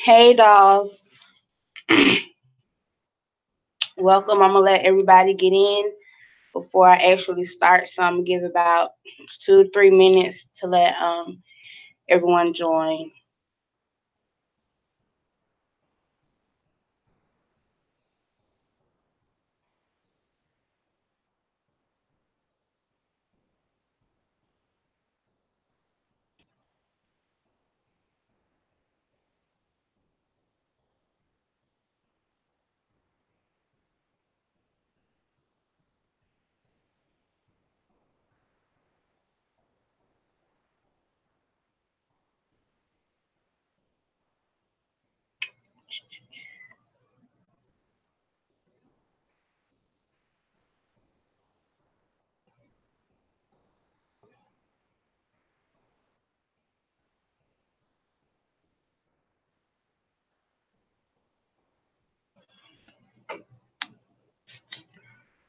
Hey dolls, welcome. I'm gonna let everybody get in before I actually start. So I'm gonna give about 2 3 minutes to let everyone join.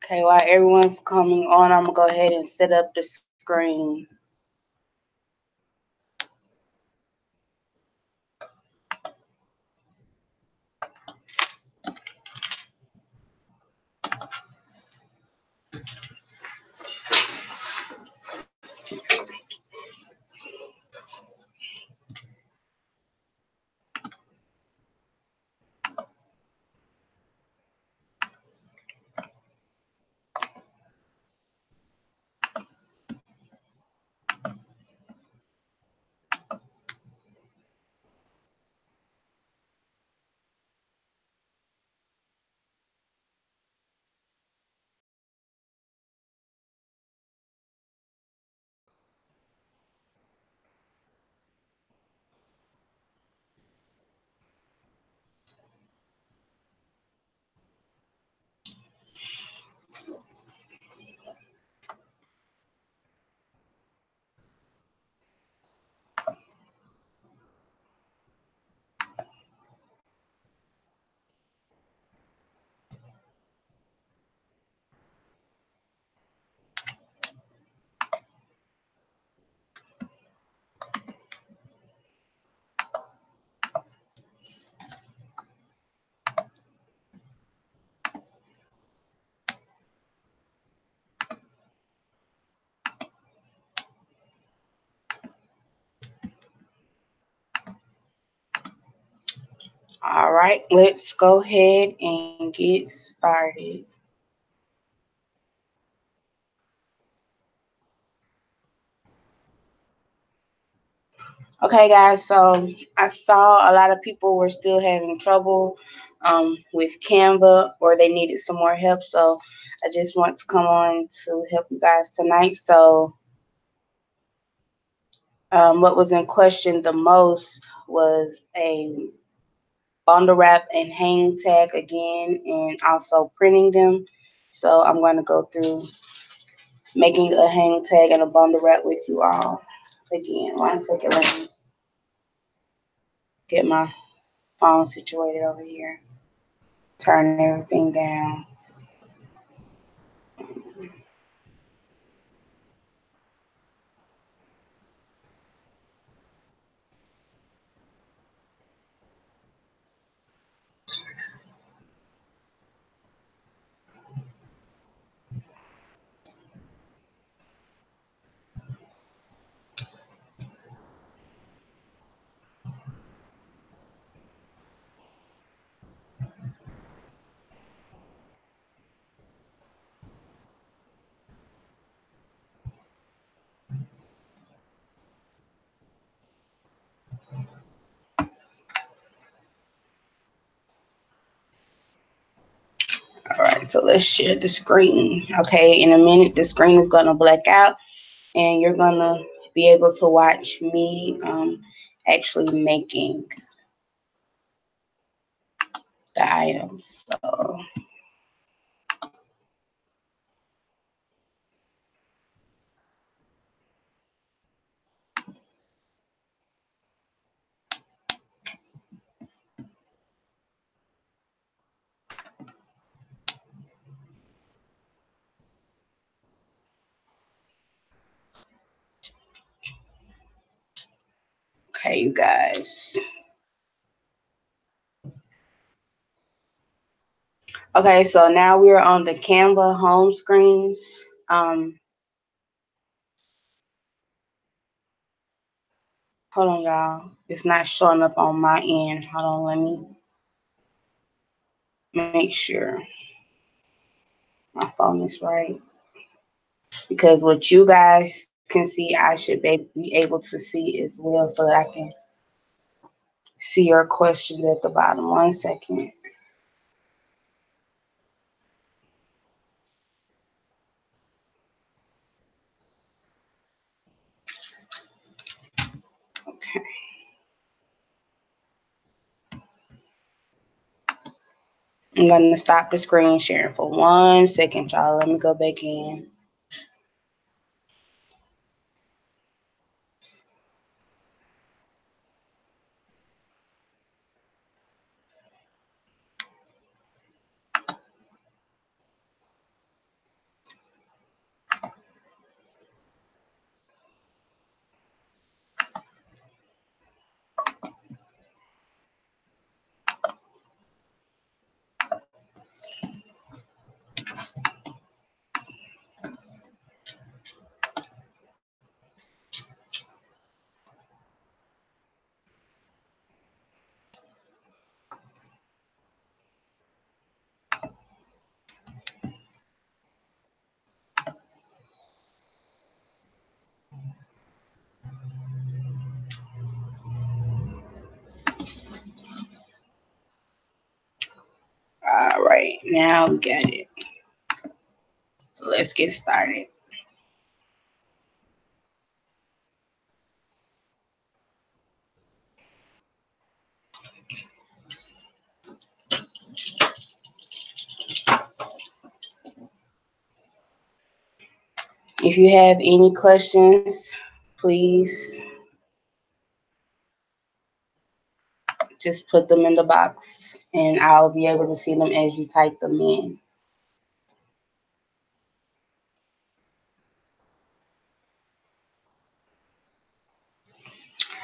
Okay, while everyone's coming on, I'm gonna go ahead and set up the screen. All right, let's go ahead and get started. Okay, guys, so I saw a lot of people were still having trouble with Canva or they needed some more help. So I just want to come on to help you guys tonight. So, what was in question the most was a bundle wrap and hang tag again, and also printing them. So I'm going to go through making a hang tag and a bundle wrap with you all again. 1 second, let me get my phone situated over here. Turn everything down. All right, so let's share the screen. Okay, in a minute, the screen is going to black out and you're going to be able to watch me actually making the items. So, okay, you guys. Okay, so now we're on the Canva home screen. Um, Hold on, y'all. It's not showing up on my end. Hold on, let me make sure my phone is right. Because what you guys can see, I should be able to see as well so that I can see your questions at the bottom. 1 second. Okay. I'm going to stop the screen sharing for 1 second, y'all. Let me go back in. All right, now we got it. So let's get started. If you have any questions, please just put them in the box and I'll be able to see them as you type them in.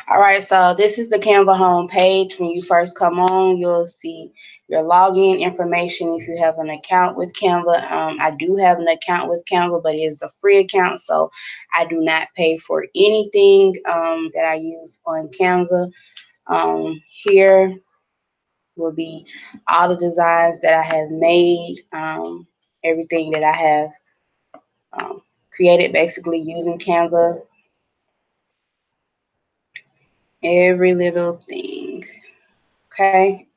All right, so this is the Canva home page. When you first come on, you'll see your login information if you have an account with Canva. I do have an account with Canva, but it is the free account, so I do not pay for anything that I use on Canva. Here will be all the designs that I have made, everything that I have created basically using Canva, every little thing. Okay.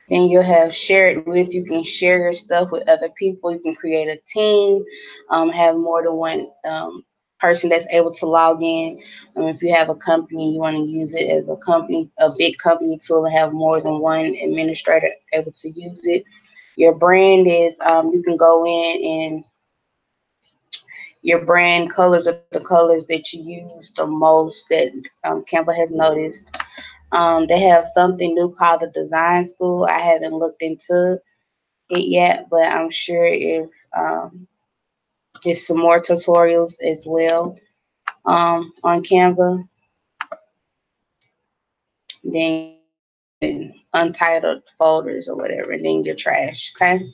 Then you'll have share it with. You can share your stuff with other people. You can create a team, have more than one person that's able to log in. If you have a company, you want to use it as a company, a big company tool, and have more than one administrator able to use it. Your brand is you can go in and your brand colors are the colors that you use the most that Canva has noticed. They have something new called the Design School. I haven't looked into it yet, but I'm sure if there's some more tutorials as well on Canva, then you can untitled folders or whatever, and then your trash. Okay.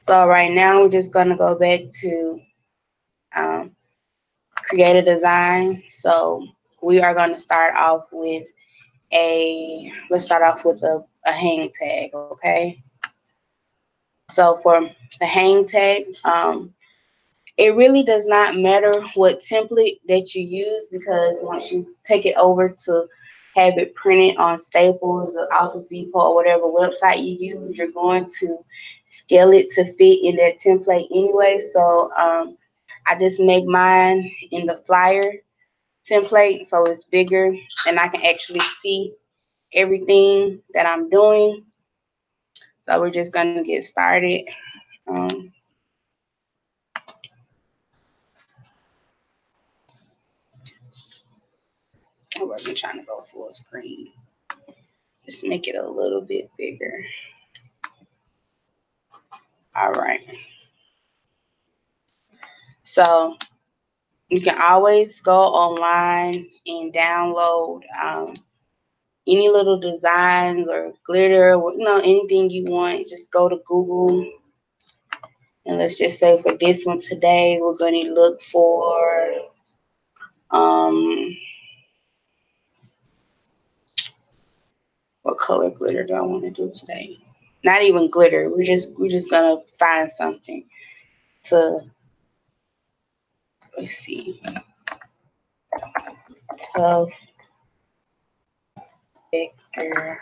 So right now we're just gonna go back to um, create a design. So we are gonna start off with let's start off with a hang tag. Okay. So for the hang tag, it really does not matter what template that you use because once you take it over to have it printed on Staples or Office Depot or whatever website you use, you're going to scale it to fit in that template anyway. So I just make mine in the flyer template so it's bigger and I can actually see everything that I'm doing. So we're just going to get started. Um, I wasn't trying to go full screen. Just make it a little bit bigger. All right. So you can always go online and download any little designs or glitter, anything you want, just go to Google. And let's just say for this one today, we're going to look for um, what color glitter do I want to do today? Not even glitter. We're just gonna find something to, let's see, tough vector.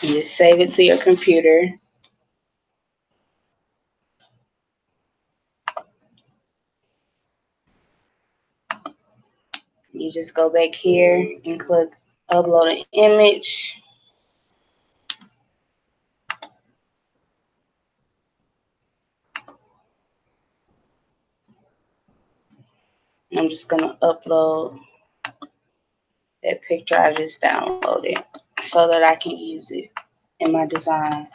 And just save it to your computer. You just go back here and click upload an image. I'm just gonna upload that picture I just downloaded so that I can use it in my design.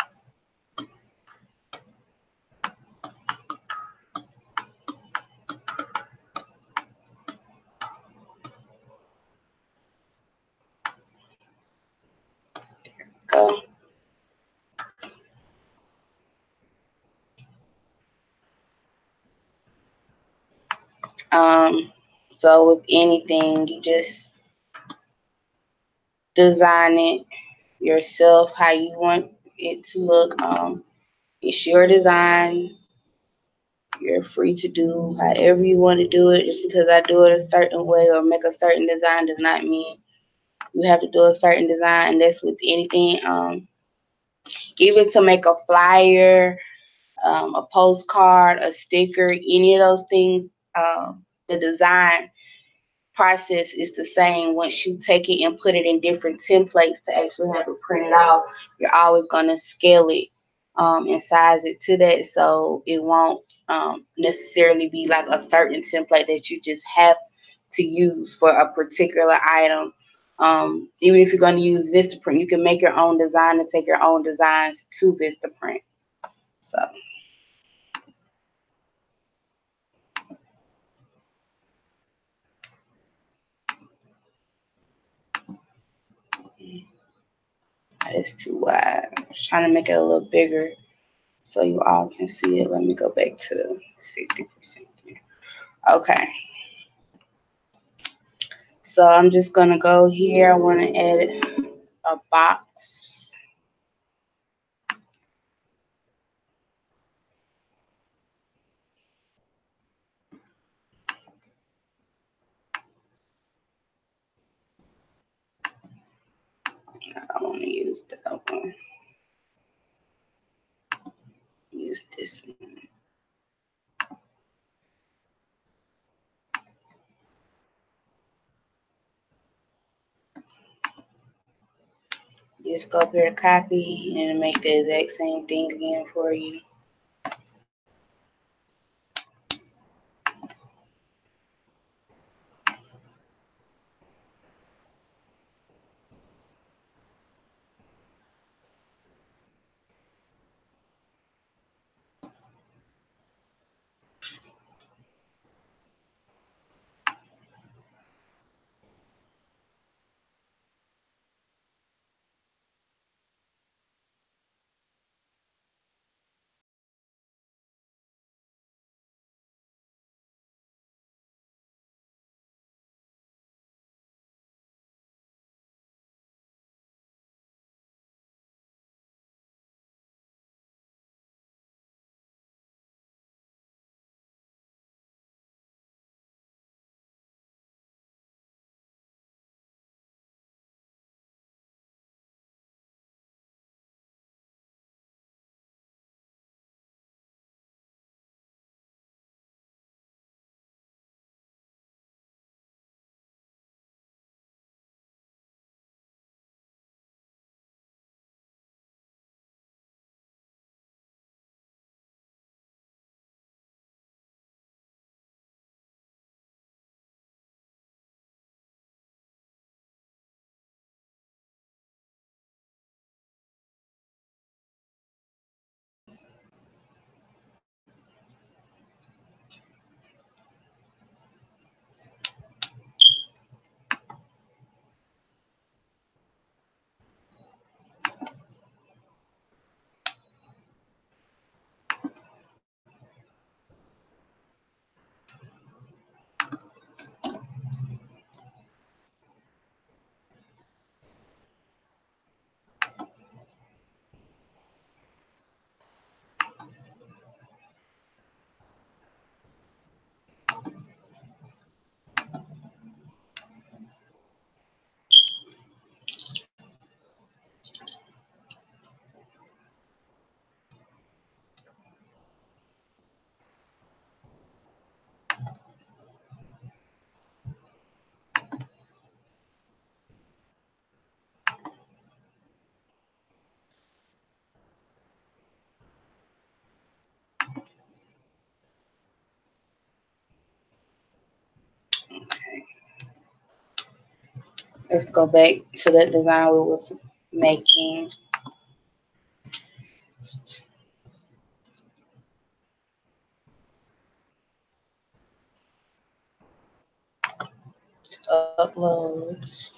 Go. Um, so with anything, you just design it yourself how you want it to look. It's your design. You're free to do however you want to do it. Just because I do it a certain way or make a certain design does not mean you have to do a certain design. And that's with anything. Even to make a flyer, a postcard, a sticker, any of those things, the design process is the same. Once you take it and put it in different templates to actually have it printed out, you're always going to scale it and size it to that, so it won't necessarily be like a certain template that you just have to use for a particular item. Even if you're going to use Vistaprint, you can make your own design and take your own designs to Vistaprint. So that is too wide. I'm just trying to make it a little bigger so you all can see it. Let me go back to 50%. Okay. So I'm just going to go here. I want to add a box. I want to use that one. Use this one. Just go up here to copy and make the exact same thing again for you. Let's go back to that design we was making. Uploads.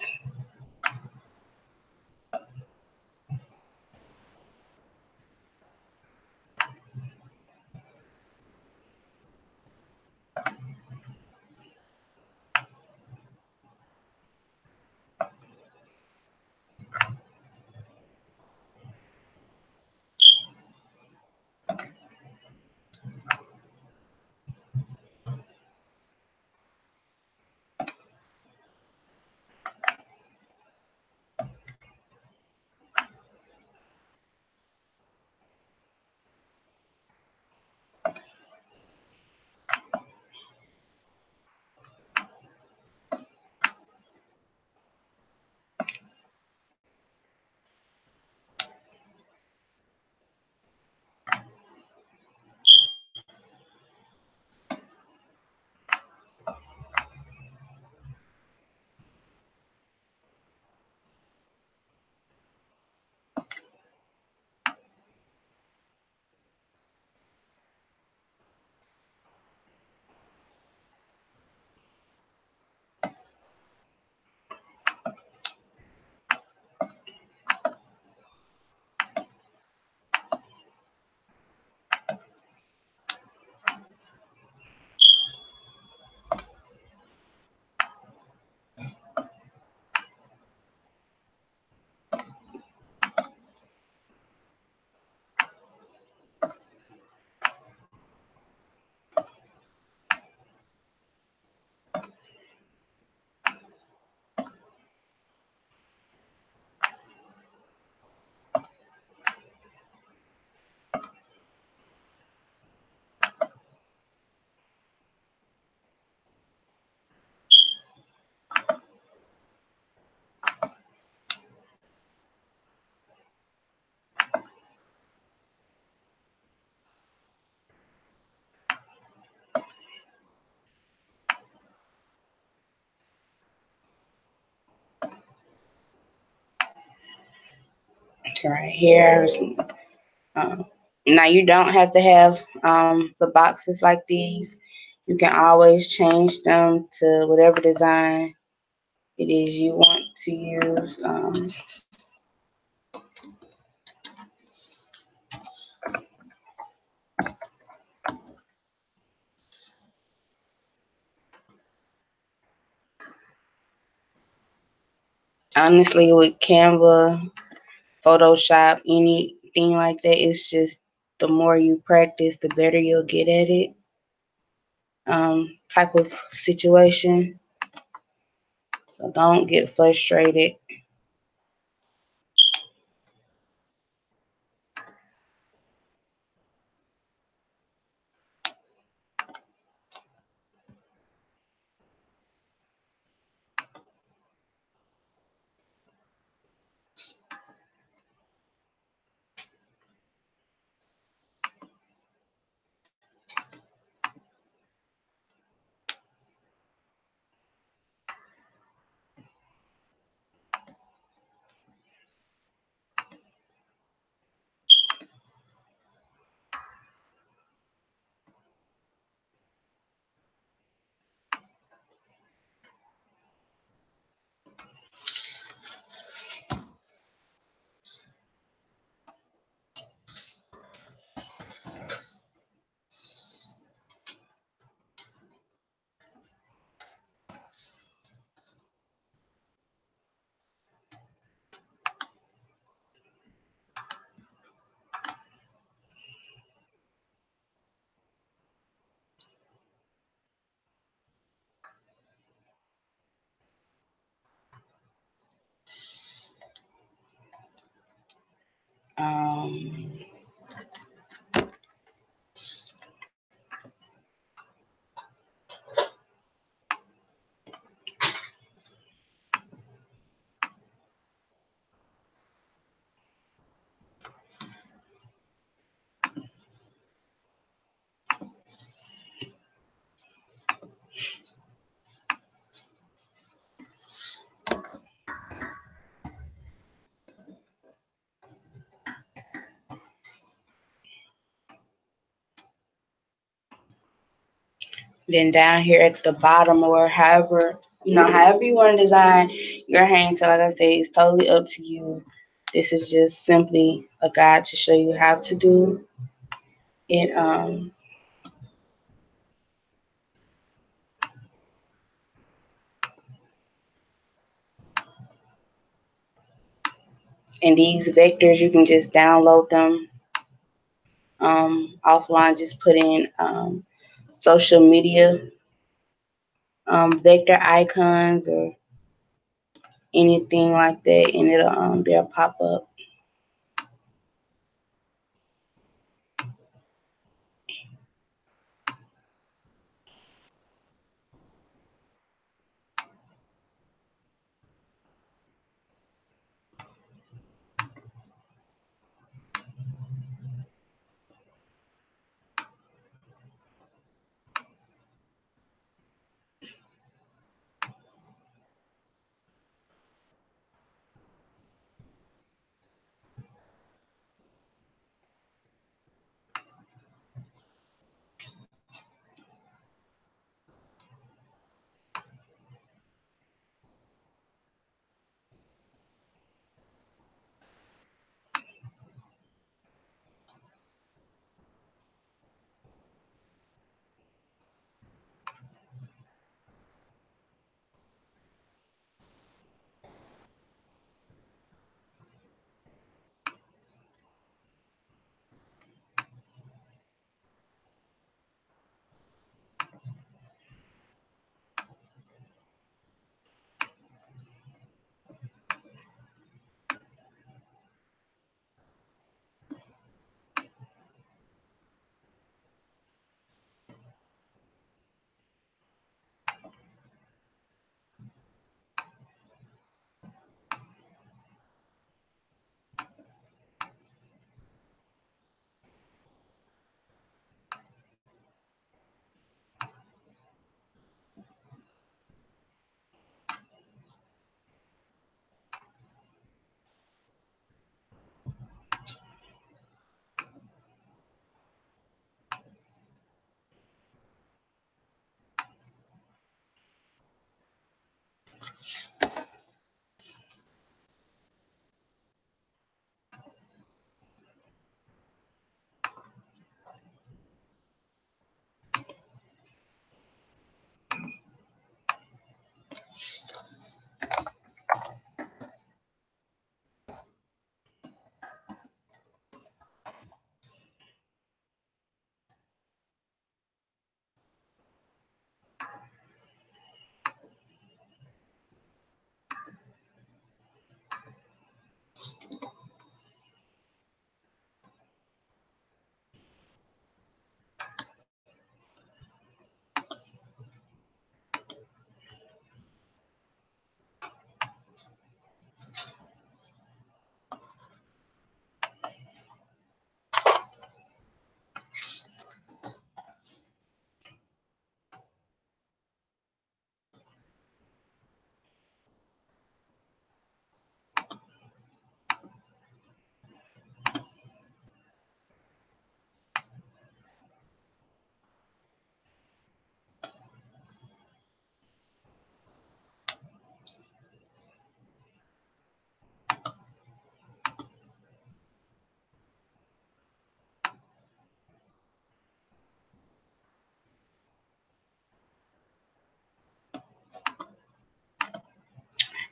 Right here. Um, Now you don't have to have the boxes like these. You can always change them to whatever design it is you want to use. Honestly, with Canva, Photoshop, anything like that, it's just the more you practice, the better you'll get at it. Type of situation. So don't get frustrated. Um, Then down here at the bottom, or however, however you want to design your hang tag, like I say, it's totally up to you. This is just simply a guide to show you how to do it. And these vectors, you can just download them offline. Just put in social media vector icons or anything like that, and they'll pop up.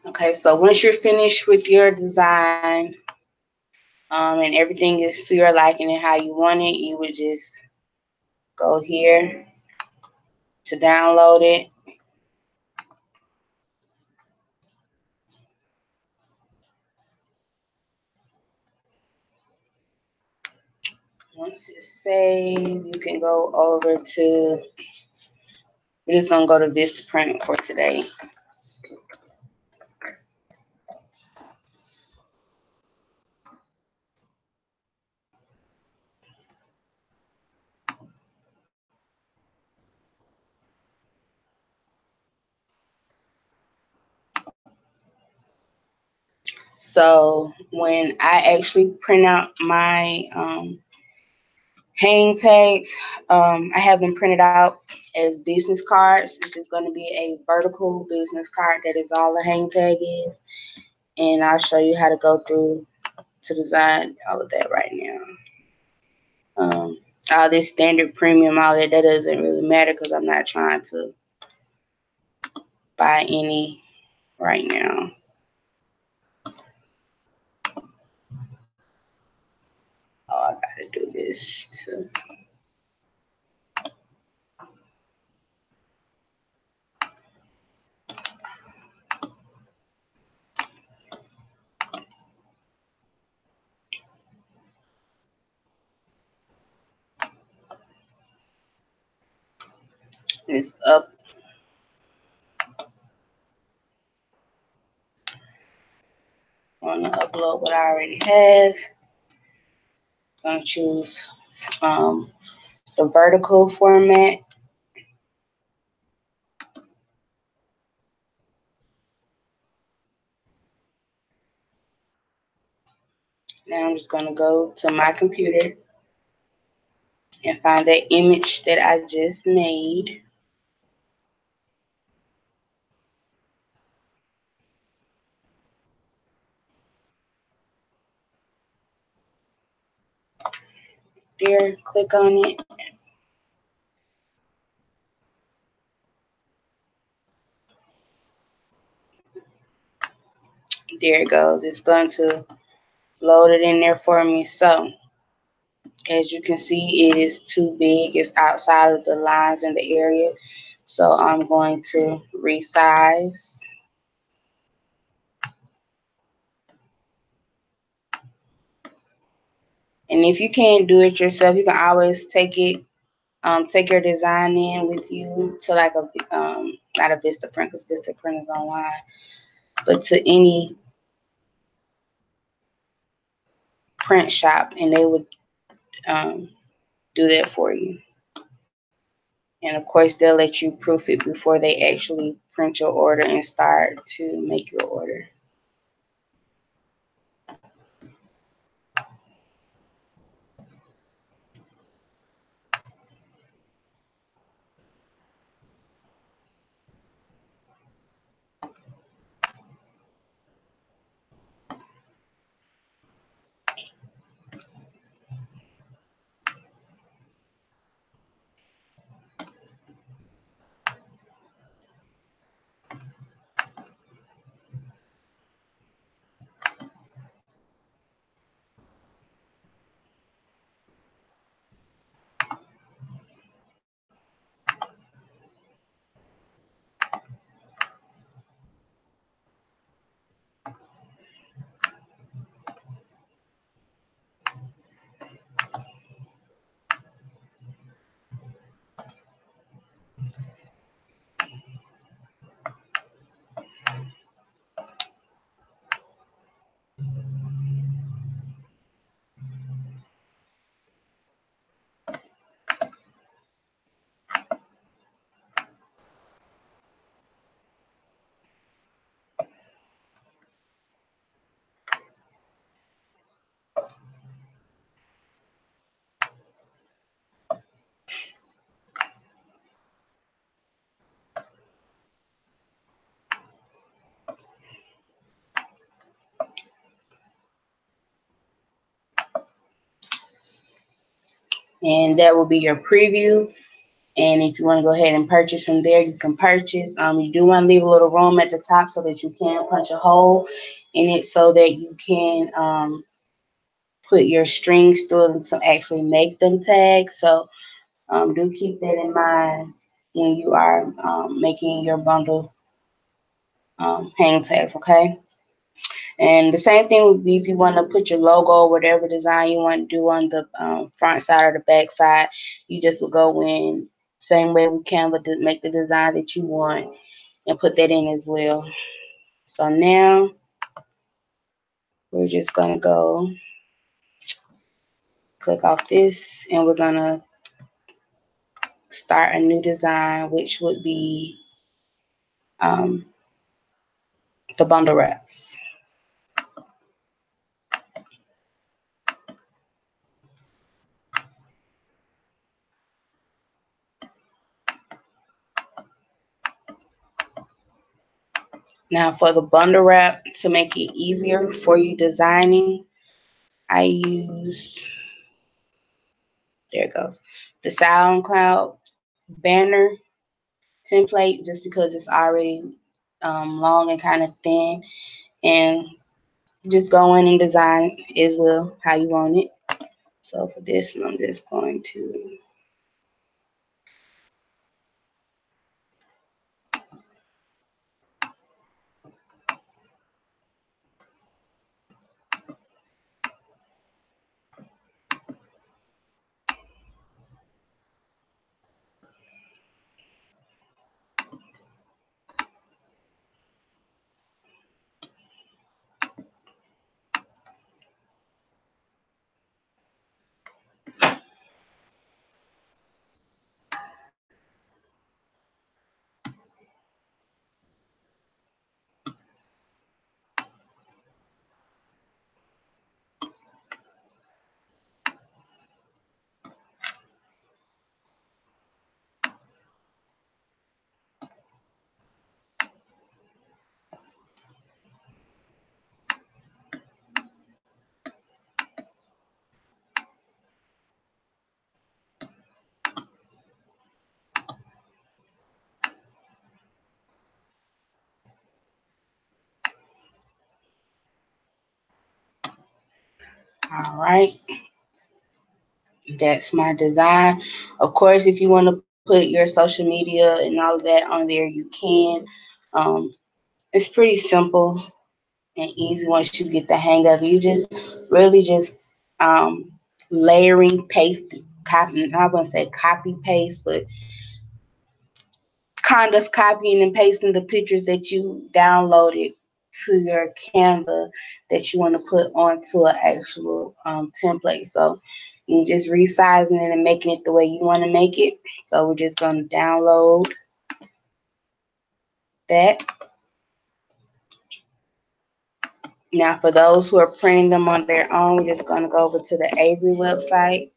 Okay, so once you're finished with your design, and everything is to your liking and how you want it, you would just go here to download it. Once it's saved, you can go over to, we're just gonna go to Vistaprint for today. So when I actually print out my hang tags. I have them printed out as business cards. It's just going to be a vertical business card. That is all the hang tag is. And I'll show you how to go through to design all of that right now. All this standard premium, all that doesn't really matter because I'm not trying to buy any right now. Oh, I gotta do this too. It's up. I want to upload what I already have. I'm gonna choose the vertical format. Now I'm just gonna go to my computer and find that image that I just made. There, click on it. There it goes. It's going to load it in there for me. So as you can see, it is too big. It's outside of the lines in the area. So I'm going to resize. And if you can't do it yourself, you can always take your design in with you to like a not a Vista print because Vista print is online, but to any print shop, and they would do that for you. And of course, they'll let you proof it before they actually print your order and start to make your order. And that will be your preview. And if you want to go ahead and purchase from there, you can purchase. You do want to leave a little room at the top so that you can punch a hole in it so that you can put your strings through them to actually make them tags. So do keep that in mind when you are making your bundle hang tags, okay? And the same thing would be if you want to put your logo or whatever design you want to do on the front side or the back side. You just will go in same way with Canva to make the design that you want and put that in as well. So now we're just going to go click off this and we're going to start a new design, which would be um, the bundle wraps. Now for the bundle wrap, to make it easier for you designing, I use, there it goes, the SoundCloud banner template, just because it's already long and kind of thin, and just go in and design as well how you want it. So for this one, I'm just going to, all right, that's my design. Of course, if you want to put your social media and all of that on there, you can. Um, it's pretty simple and easy once you get the hang of it. You just really just um, layering, paste, copy. I wouldn't say copy paste, but kind of copying and pasting the pictures that you downloaded to your Canva that you want to put onto an actual template. So you're just resizing it and making it the way you want to make it. So we're just going to download that. Now for those who are printing them on their own, we're just going to go over to the Avery website.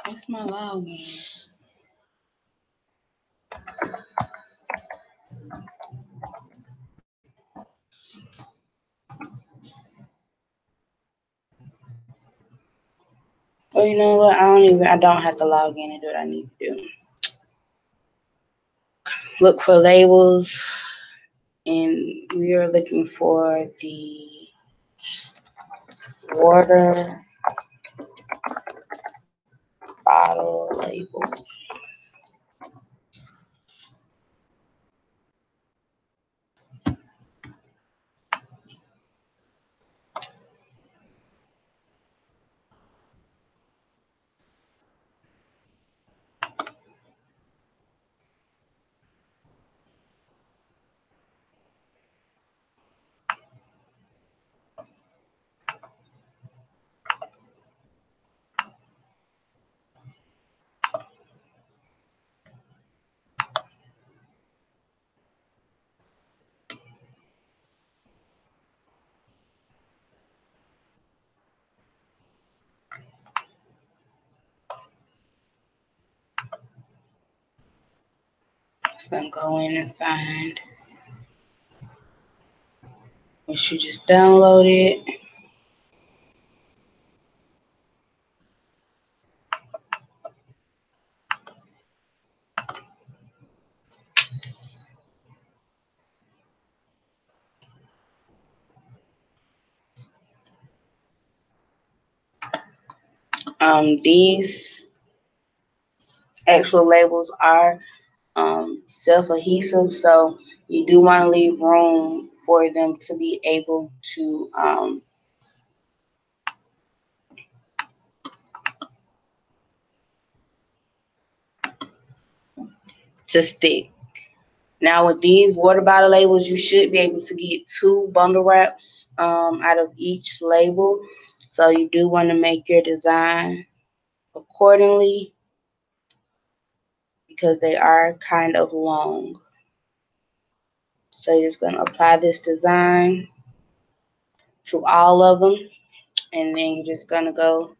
What's my login? Well, you know what? I don't have to log in and do what I need to do. Look for labels, and we are looking for the water bottle label. Just gonna go in and find what you just downloaded. These actual labels are self-adhesive, so you do want to leave room for them to be able to stick. Now with these water bottle labels, you should be able to get 2 bundle wraps out of each label. So you do want to make your design accordingly because they are kind of long. So you're just going to apply this design to all of them, and then you're just going to go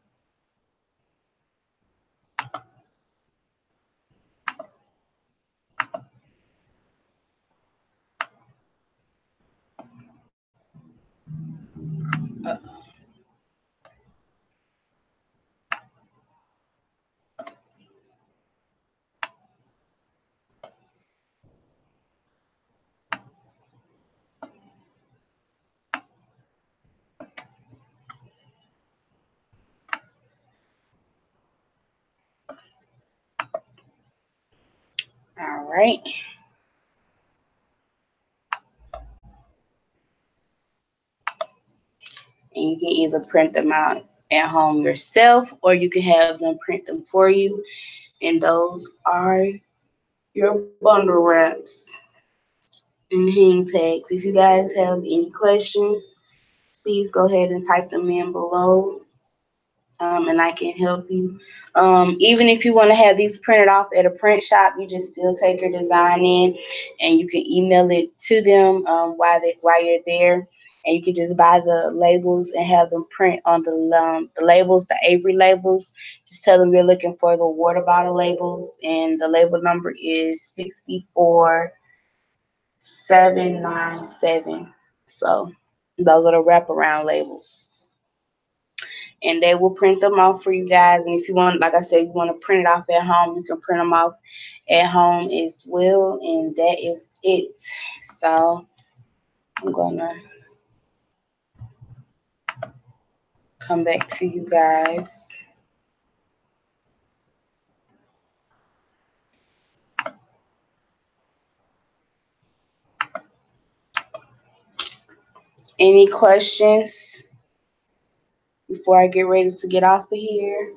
all right. And you can either print them out at home yourself, or you can have them print them for you. And those are your bundle wraps and hang tags. If you guys have any questions, please go ahead and type them in below, and I can help you. Even if you want to have these printed off at a print shop, you just still take your design in, and you can email it to them while you're there. And you can just buy the labels and have them print on the labels, the Avery labels. Just tell them you're looking for the water bottle labels, and the label number is 64797. So those are the wraparound labels, and they will print them off for you guys. And if you want, like I said, you want to print it off at home, you can print them off at home as well. And that is it. So I'm gonna come back to you guys. Any questions before I get ready to get off of here?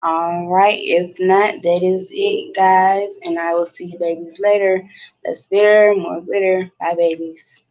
All right. If not, that is it, guys. And I will see you babies later. Less glitter, more glitter. Bye, babies.